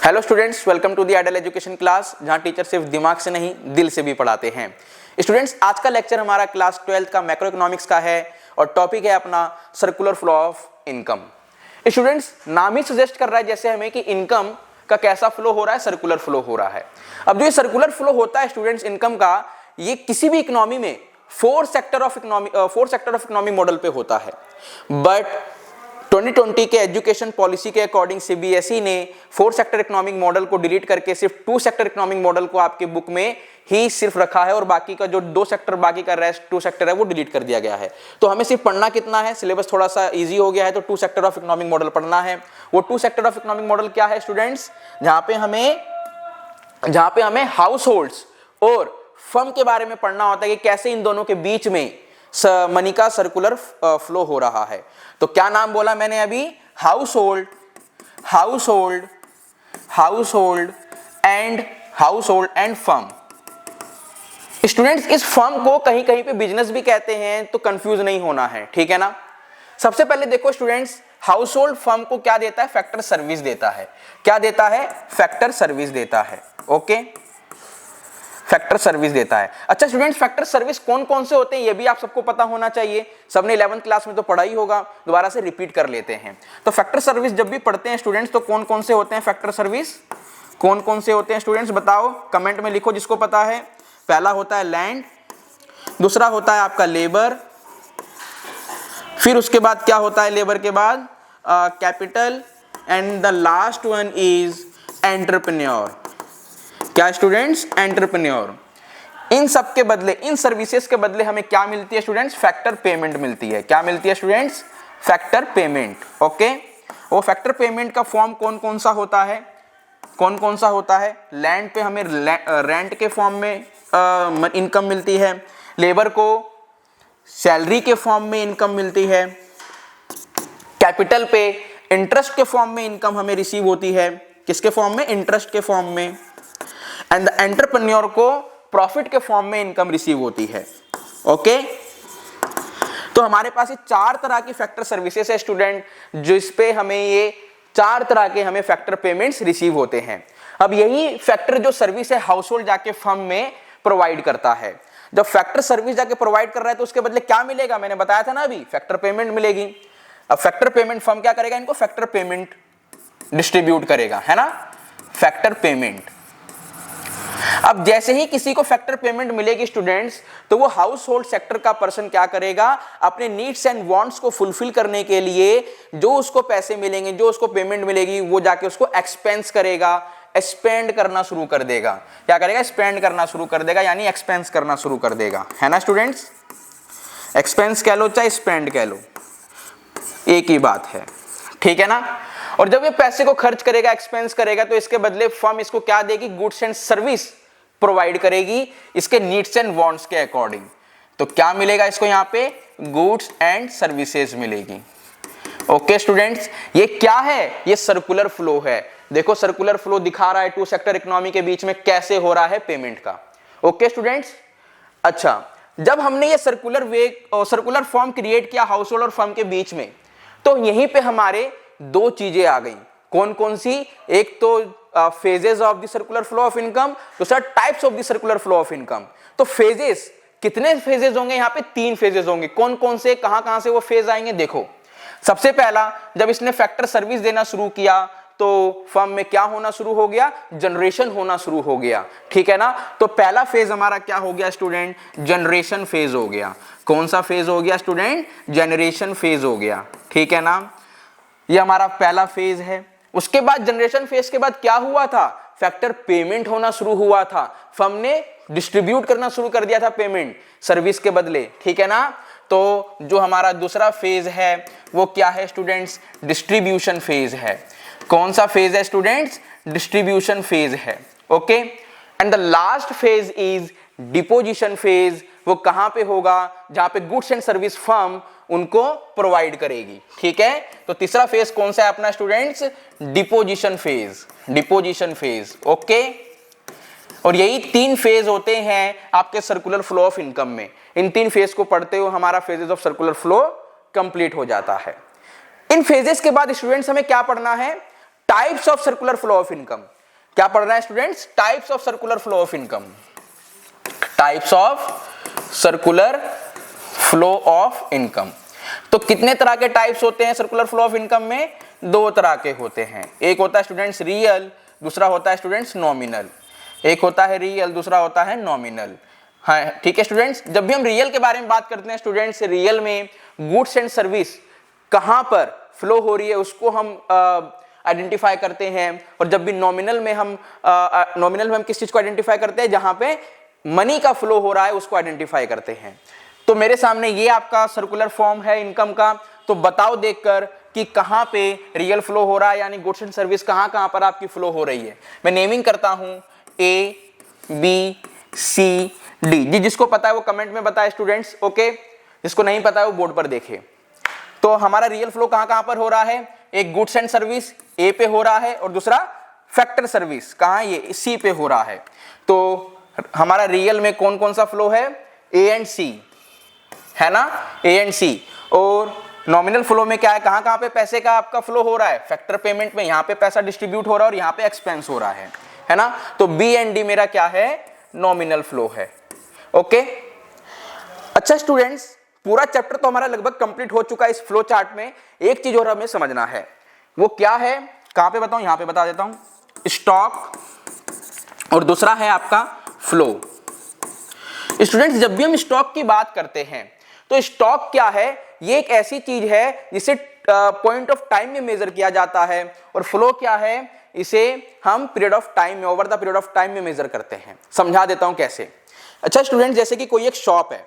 Hello students, welcome to the ideal education class, जहां teacher सिर्फ दिमाग से नहीं दिल से भी पढ़ाते हैं। स्टूडेंट्स, आज का लेक्चर हमारा क्लास 12th का मैक्रो इकोनॉमिक्स का है और टॉपिक है अपना circular flow of income. Students, नाम ही सजेस्ट कर रहा है जैसे हमें कि इनकम का कैसा फ्लो हो रहा है, सर्कुलर फ्लो हो रहा है। अब जो ये सर्कुलर फ्लो होता है स्टूडेंट्स इनकम का, ये किसी भी इकोनॉमी में four sector of economy model पे होता है। बट 2020 के एजुकेशन पॉलिसी के अकॉर्डिंग सीबीएसई ने 4 सेक्टर इकोनॉमिक मॉडल को डिलीट करके सिर्फ 2 सेक्टर इकोनॉमिक मॉडल को आपके बुक में ही सिर्फ रखा है और बाकी का जो 2 सेक्टर, बाकी का रेस्ट 2 सेक्टर है वो डिलीट कर दिया गया है। तो हमें सिर्फ पढ़ना कितना है, सिलेबस थोड़ा सा इजी हो गया है, तो 2 सेक्टर ऑफ इकोनॉमिक मॉडल पढ़ना है। वो 2 सेक्टर ऑफ इकोनॉमिक मॉडल क्या है स्टूडेंट्स? जहां पे हमें हाउस होल्ड्स और फर्म के बारे में पढ़ना होता है कि कैसे इन दोनों के बीच में मनी का सर्कुलर फ्लो हो रहा है। तो क्या नाम बोला मैंने अभी? House hold and firm. Students, इस फर्म को कहीं कहीं पे बिजनेस भी कहते हैं, तो कंफ्यूज नहीं होना है, ठीक है ना। सबसे पहले देखो स्टूडेंट्स, हाउस होल्ड फर्म को क्या देता है? फैक्टर सर्विस देता है। क्या देता है? फैक्टर सर्विस देता है। ओके, फैक्टर सर्विस देता है। अच्छा स्टूडेंट्स, फैक्टर सर्विस कौन कौन से होते हैं ये भी आप सबको पता होना चाहिए। सबने 11th क्लास में तो पढ़ा ही होगा, दोबारा से रिपीट कर लेते हैं। तो फैक्टर सर्विस जब भी पढ़ते हैं स्टूडेंट्स, तो कौन कौन से होते हैं फैक्टर सर्विस? कौन कौन से होते हैं स्टूडेंट्स बताओ, कमेंट में लिखो जिसको पता है। पहला होता है लैंड, दूसरा होता है आपका लेबर, फिर उसके बाद क्या होता है लेबर के बाद? Capital, and the last one is entrepreneur. क्या स्टूडेंट्स? एंटरप्रेन्योर। इन सब के बदले, इन सर्विसेज के बदले हमें क्या मिलती है स्टूडेंट्स? फैक्टर पेमेंट मिलती है। क्या मिलती है स्टूडेंट्स? Factor payment. ओके, वो फैक्टर पेमेंट का फॉर्म कौन कौन सा होता है? कौन कौन सा होता है? लैंड पे हमें रेंट के फॉर्म में इनकम मिलती है, लेबर को सैलरी के फॉर्म में इनकम मिलती है, कैपिटल पे इंटरेस्ट के फॉर्म में इनकम हमें रिसीव होती है। किसके फॉर्म में? इंटरेस्ट के फॉर्म में। एंड द एंटरप्रेन्योर को प्रॉफिट के फॉर्म में इनकम रिसीव होती है। ओके, तो हमारे पास ये 4 तरह की फैक्टर सर्विसेज है स्टूडेंट, जिस पे हमें ये 4 तरह के हमें फैक्टर पेमेंट्स रिसीव होते हैं। अब यही फैक्टर जो सर्विस है हाउस होल्ड जाके फर्म में प्रोवाइड करता है। जब फैक्टर सर्विस जाके प्रोवाइड कर रहा है तो उसके बदले क्या मिलेगा? मैंने बताया था ना अभी, फैक्टर पेमेंट मिलेगी। अब फैक्टर पेमेंट फर्म क्या करेगा? इनको फैक्टर पेमेंट डिस्ट्रीब्यूट करेगा, है ना, फैक्टर पेमेंट। अब जैसे ही किसी को फैक्टर पेमेंट मिलेगी स्टूडेंट्स, तो वो हाउस होल्ड सेक्टर का पर्सन क्या करेगा? अपने नीड्स एंड वांट्स को फुलफिल करने के लिए जो उसको पैसे मिलेंगे, जो उसको पेमेंट मिलेगी, वो जाके उसको एक्सपेंस करेगा, स्पेंड करना शुरू कर देगा। क्या करेगा? स्पेंड करना शुरू कर देगा, यानी एक्सपेंस करना शुरू कर देगा, है ना स्टूडेंट्स। एक्सपेंस कह लो चाहे स्पेंड कह लो, एक ही बात है, ठीक है ना। और जब ये पैसे को खर्च करेगा, एक्सपेंस करेगा, तो इसके बदले फर्म इसको क्या देगी? गुड्स एंड सर्विस प्रोवाइड करेगी इसके नीड्स एंड वांट्स के अकॉर्डिंग। तो क्या मिलेगा इसको? यहां पे गुड्स एंड सर्विसेज मिलेगी। ओके स्टूडेंट्स, ये क्या है? ये सर्कुलर फ्लो है। देखो सर्कुलर फ्लो दिखा रहा है 2 सेक्टर इकोनॉमी के बीच में कैसे हो रहा है पेमेंट का। ओके स्टूडेंट्स, अच्छा जब हमने ये सर्कुलर फॉर्म क्रिएट किया हाउस होल्ड और फर्म के बीच में, तो यहीं पे हमारे 2 चीजें आ गई। कौन कौन सी? एक तो phases of the circular flow of income, दूसरा types of the circular flow of income. तो फेजेस, कितने फेजेस होंगे? यहाँ पे 3 फेजेस होंगे। कौन कौन से, कहां से वो फेज आएंगे? देखो, सबसे पहला, जब इसने फैक्टर सर्विस देना शुरू किया तो फर्म में क्या होना शुरू हो गया? जनरेशन होना शुरू हो गया, ठीक है ना। तो पहला फेज हमारा क्या हो गया स्टूडेंट? जनरेशन फेज हो गया। कौन सा फेज हो गया स्टूडेंट? जनरेशन फेज हो गया, ठीक है ना। ये हमारा पहला फेज है। उसके बाद जनरेशन फेज के बाद क्या हुआ था? फैक्टर पेमेंट होना शुरू हुआ था। फर्म ने डिस्ट्रीब्यूट करना शुरू कर दिया था पेमेंट सर्विस के बदले, ठीक है ना। तो जो हमारा दूसरा फेज है वो क्या है स्टूडेंट्स? डिस्ट्रीब्यूशन फेज है। कौन सा फेज है स्टूडेंट्स? डिस्ट्रीब्यूशन फेज है। Okay, and the last phase is deposition phase. वो कहां पे होगा? जहां पे गुड्स एंड सर्विस फर्म उनको प्रोवाइड करेगी, ठीक है। तो तीसरा फेज कौन सा है अपना students? Deposition phase. Deposition phase, okay. और यही 3 फेज होते हैं आपके सर्कुलर फ्लो ऑफ इनकम में। इन 3 फेज को पढ़ते हुए हमारा phases of circular flow complete हो जाता है। इन फेजेस के बाद स्टूडेंट्स हमें क्या पढ़ना है? Types of circular flow of income. क्या पढ़ रहे हैं students? Types of circular flow of income. Types of circular flow of income. तो कितने तरह के टाइप्स होते हैं सर्कुलर फ्लो ऑफ इनकम में? दो तरह के होते हैं। एक होता है स्टूडेंट्स रियल, दूसरा होता है स्टूडेंट्स नॉमिनल। एक होता है रियल, दूसरा होता है नॉमिनल। हाँ ठीक है स्टूडेंट्स, जब भी हम रियल के बारे में बात करते हैं स्टूडेंट्स, रियल में गुड्स एंड सर्विस कहां पर फ्लो हो रही है उसको हम आइडेंटिफाई करते हैं। और जब भी नॉमिनल में हम किस चीज को आइडेंटिफाई करते हैं? जहां पे मनी का फ्लो हो रहा है उसको आइडेंटिफाई करते हैं। तो मेरे सामने ये आपका सर्कुलर फॉर्म है इनकम का। तो बताओ देखकर कि कहां पे रियल फ्लो हो रहा है, यानी गुड्स एंड सर्विस कहां पर आपकी फ्लो हो रही है। मैं नेमिंग करता हूं A, B, C, D। जी जिसको पता है वो कमेंट में बताए स्टूडेंट्स, ओके। जिसको नहीं पता है वो बोर्ड पर देखे। तो हमारा रियल फ्लो कहां पर हो रहा है? एक गुड्स एंड सर्विस A पे हो रहा है और दूसरा फैक्टर सर्विस कहां? ये C पे हो रहा है। तो हमारा रियल में कौन कौन सा फ्लो है? A एंड C है ना, A एंड C। और नॉमिनल फ्लो में क्या है? कहां पे पैसे का आपका फ्लो हो रहा है? फैक्टर पेमेंट में। यहां पे पैसा डिस्ट्रीब्यूट हो रहा है और यहां पे एक्सपेंस हो रहा है ना। तो B एंड D मेरा क्या है? नॉमिनल फ्लो है, ओके। अच्छा स्टूडेंट्स, पूरा चैप्टर तो हमारा लगभग कंप्लीट हो चुका है इस फ्लो चार्ट में। एक चीज और हमें समझना है, वो क्या है? कहां पे बताऊं? यहां पे बता देता हूं, स्टॉक और दूसरा है आपका फ्लो। स्टूडेंट्स जब भी हम स्टॉक की बात करते हैं तो स्टॉक क्या है? ये एक ऐसी चीज है जिसे पॉइंट ऑफ टाइम में मेजर किया जाता है। और फ्लो क्या है? इसे हम पीरियड ऑफ टाइम में, over the period of time में मेजर करते हैं। समझा देता हूं कैसे। अच्छा स्टूडेंट, जैसे कि कोई एक शॉप है,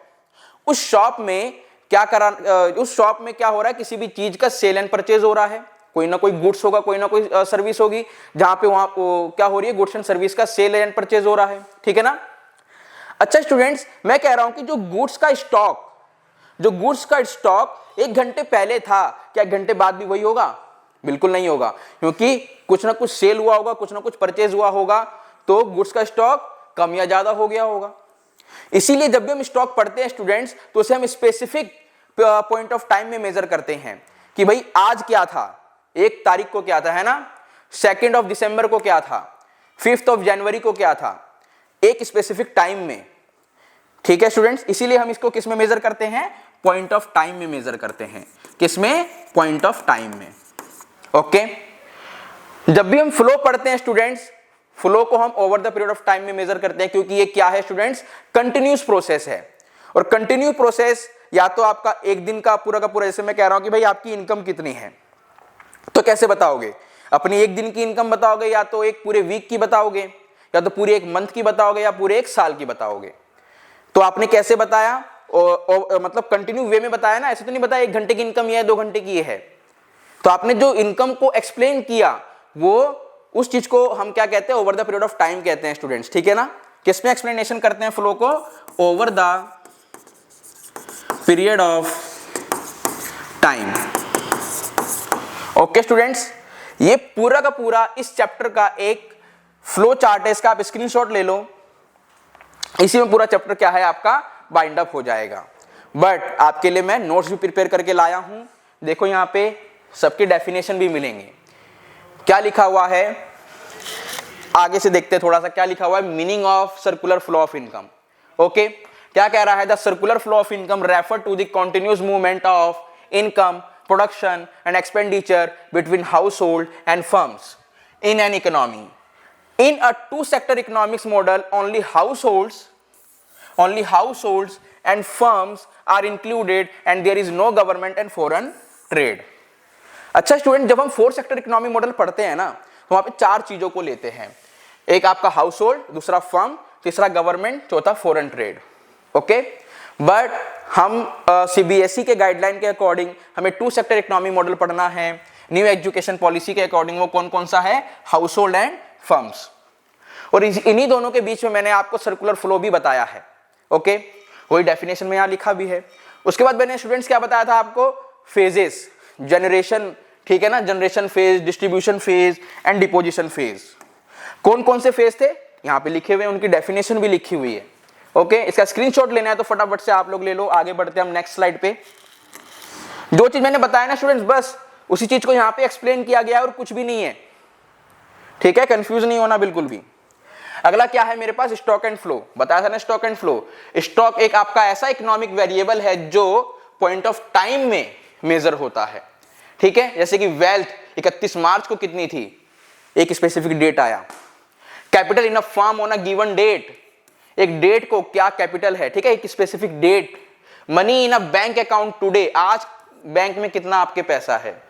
उस शॉप में क्या हो रहा है? किसी भी चीज का सेल एंड परचेज हो रहा है। कोई ना कोई गुड्स होगा, कोई ना कोई सर्विस होगी, जहां पे वहां क्या हो रही है? गुड्स एंड सर्विस का सेल एंड परचेज हो रहा है, ठीक है ना। अच्छा स्टूडेंट्स, मैं कह रहा हूं कि जो गुड्स का स्टॉक 1 घंटे पहले था, क्या 1 घंटे बाद भी वही होगा? बिल्कुल नहीं होगा, क्योंकि कुछ ना कुछ सेल हुआ होगा, कुछ ना कुछ परचेज हुआ होगा, तो गुड्स का स्टॉक कम या ज्यादा हो गया होगा। इसीलिए जब भी हम स्टॉक पढ़ते हैं स्टूडेंट्स, तो उसे हम स्पेसिफिक पॉइंट ऑफ टाइम में मेजर करते हैं कि भाई आज क्या था, 1 तारीख को क्या था, है ना, 2 दिसंबर को क्या था, 5 जनवरी को क्या था, एक स्पेसिफिक टाइम में। ठीक है स्टूडेंट्स, इसीलिए हम इसको किस में मेजर करते हैं? पॉइंट ऑफ टाइम में मेजर करते हैं। किसमें? पॉइंट ऑफ टाइम में, ओके। जब भी हम फ्लो पढ़ते हैं स्टूडेंट्स, फ्लो को हम over the period of time में मेजर करते हैं, क्योंकि ये क्या है स्टूडेंट्स? कंटिन्यूस प्रोसेस है। और कंटिन्यू प्रोसेस या तो आपका 1 दिन का पूरा, जैसे मैं कह रहा हूं कि भाई आपकी इनकम कितनी है, तो कैसे बताओगे? अपनी 1 दिन की इनकम बताओगे, या तो एक पूरे वीक की बताओगे, या तो पूरे 1 मंथ की बताओगे, या पूरे 1 साल की बताओगे। तो आपने कैसे बताया? मतलब कंटिन्यू वे में बताया ना, ऐसे तो नहीं बताया 1 घंटे की इनकम ये है, 2 घंटे की ये है। तो आपने जो इनकम को एक्सप्लेन किया, वो उस चीज को हम क्या कहते हैं? Over the period of time कहते हैं स्टूडेंट्स, ठीक है ना। किसमें एक्सप्लेनेशन करते हैं फ्लो को? Over the period of time, okay students. ये पूरा का पूरा इस चैप्टर का एक फ्लो चार्ट है, इसका आप स्क्रीनशॉट ले लो। इसी में पूरा चैप्टर क्या है आपका? बाइंड अप हो जाएगा। बट आपके लिए मैं नोट्स भी प्रिपेयर करके लाया हूं। देखो यहाँ पे सबके डेफिनेशन भी मिलेंगे। क्या लिखा हुआ है आगे से देखते हैं थोड़ा सा। क्या लिखा हुआ है? Meaning of circular flow of income, okay. क्या कह रहा है? The circular flow of income refer to the continuous movement of income, production and expenditure between household and firms in an economy. In a two-sector economics model, only households and firms are included, and there is no government and foreign trade. अच्छा student, जब हम 4 sector economic model पढ़ते हैं ना, तो वहां पे 4 चीजों को लेते हैं। एक आपका हाउस होल्ड, दूसरा फर्म, तीसरा गवर्नमेंट, चौथा फॉरेन ट्रेड, ओके। बट हम सीबीएसई के गाइडलाइन के अकॉर्डिंग हमें 2 सेक्टर इकोनॉमिक मॉडल पढ़ना है। न्यू एजुकेशन पॉलिसी के अकॉर्डिंग वो कौन कौन सा है? House hold and firms. और इन्हीं दोनों के बीच में मैंने आपको सर्कुलर फ्लो भी बताया है, ओके। वही डेफिनेशन में यहां लिखा भी है। उसके बाद मैंने स्टूडेंट्स क्या बताया था आपको? फेजेस, जनरेशन, ठीक है ना, generation phase, distribution phase and deposition phase. कौन कौन से फेज थे यहां पे लिखे हुए, उनकी डेफिनेशन भी लिखी हुई है, ओके। इसका स्क्रीनशॉट लेना है तो फटाफट से आप लोग ले लो। आगे बढ़ते हैं हम नेक्स्ट स्लाइड पे। जो चीज मैंने बताया ना स्टूडेंट्स, बस उसी चीज को यहां पे एक्सप्लेन किया गया है और कुछ भी नहीं है। ठीक है, कंफ्यूज नहीं होना बिल्कुल भी। अगला क्या है मेरे पास, स्टॉक एंड फ्लो। बताया था ना स्टॉक एंड फ्लो। स्टॉक एक आपका ऐसा इकोनॉमिक वेरिएबल है जो पॉइंट ऑफ टाइम में मेजर होता है, ठीक है। जैसे कि वेल्थ 31 मार्च को कितनी थी, एक स्पेसिफिक डेट आया। Capital in a firm on a given date, एक डेट को क्या कैपिटल है, ठीक है, एक specific date. Money in a bank account today, आज बैंक में कितना आपके पैसा है।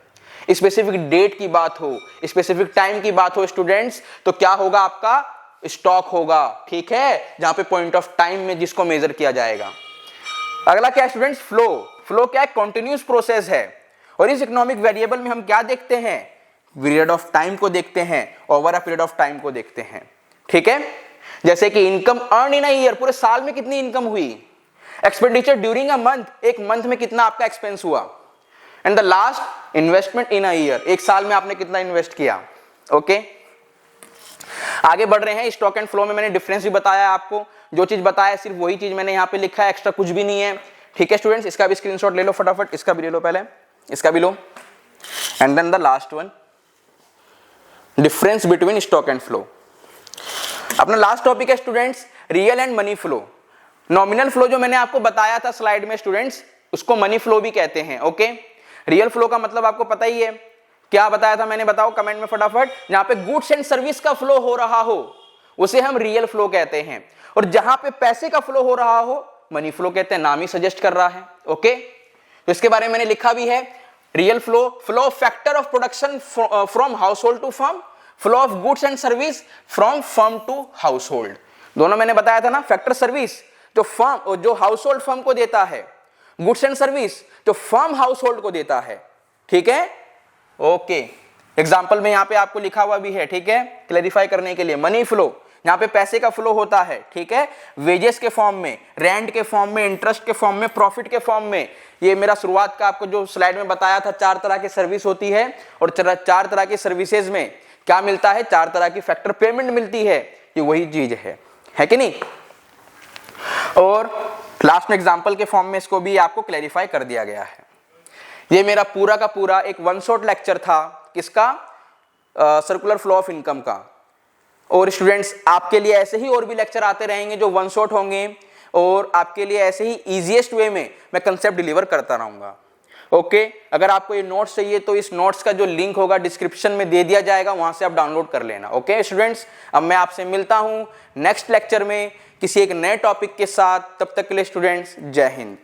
स्पेसिफिक डेट की बात हो, स्पेसिफिक टाइम की बात हो स्टूडेंट्स, तो क्या होगा आपका स्टॉक होगा, ठीक है, जहां पे पॉइंट ऑफ टाइम में जिसको मेजर किया जाएगा। अगला क्या है स्टूडेंट्स, फ्लो। फ्लो क्या है, कॉन्टिन्यूस प्रोसेस है। और इस इकोनॉमिक वेरिएबल में हम क्या देखते हैं, पीरियड ऑफ टाइम को देखते हैं, over a period of time को देखते हैं, ठीक है। जैसे कि income earn in a year, पूरे साल में कितनी इनकम हुई। एक्सपेंडिचर ड्यूरिंग अ मंथ, एक मंथ में कितना आपका एक्सपेंस हुआ। And the last investment in a year, एक साल में आपने कितना इन्वेस्ट किया। ओके, आगे बढ़ रहे हैं। स्टॉक एंड फ्लो में मैंने डिफरेंस भी बताया आपको, जो चीज बताया सिर्फ वही चीज मैंने यहाँ पे लिखा है, एक्स्ट्रा कुछ भी नहीं है, ठीक है स्टूडेंट्स। इसका भी स्क्रीनशॉट ले लो फटाफट, इसका भी ले लो, पहले इसका भी लो। And then the last one, difference between stock and flow. अपना लास्ट टॉपिक है students, real and money flow. Nominal flow जो मैंने आपको बताया था स्लाइड में स्टूडेंट्स, उसको मनी फ्लो भी कहते हैं। ओके, रियल फ्लो का मतलब आपको पता ही है, क्या बताया था मैंने, बताओ कमेंट में फटाफट। जहां पे गुड्स एंड सर्विस का फ्लो हो रहा हो उसे हम रियल फ्लो कहते हैं, और जहां पे पैसे का फ्लो हो रहा हो मनी फ्लो कहते हैं, नाम ही सजेस्ट कर रहा है। ओके, तो इसके बारे में मैंने लिखा भी है, real flow, flow factor of production from household to firm, flow of goods and service from firm to household. दोनों मैंने बताया था ना, फैक्टर सर्विस जो फर्म, जो हाउस होल्ड फर्म को देता है, गुड्स एंड सर्विस जो फर्म हाउस होल्ड को देता है, ठीक है। ओके, एग्जाम्पल में यहां पे आपको लिखा हुआ भी है, ठीक है, क्लैरिफाई करने के लिए। मनी फ्लो यहां पे पैसे का फ्लो होता है, ठीक है, वेजेस के फॉर्म में, रेंट के फॉर्म में, इंटरेस्ट के फॉर्म में, प्रॉफिट के फॉर्म में। ये मेरा शुरुआत का आपको जो स्लाइड में बताया था, 4 तरह की सर्विस होती है, और 4 तरह की सर्विसेज में क्या मिलता है, 4 तरह की फैक्टर पेमेंट मिलती है, ये वही चीज है कि नहीं। और लास्ट में एग्जांपल के फॉर्म में इसको भी आपको क्लैरिफाई कर दिया गया है। ये मेरा पूरा का पूरा एक वन शॉट लेक्चर था, किसका, सर्कुलर फ्लो ऑफ इनकम का। और स्टूडेंट्स आपके लिए ऐसे ही और भी लेक्चर आते रहेंगे जो वन शॉट होंगे, और आपके लिए ऐसे ही इजीएस्ट वे में मैं कंसेप्ट डिलीवर करता रहूंगा। ओके, अगर आपको ये नोट्स चाहिए तो इस नोट्स का जो लिंक होगा डिस्क्रिप्शन में दे दिया जाएगा, वहां से आप डाउनलोड कर लेना। ओके स्टूडेंट्स, अब मैं आपसे मिलता हूं नेक्स्ट लेक्चर में किसी एक नए टॉपिक के साथ। तब तक के लिए स्टूडेंट्स, जय हिंद।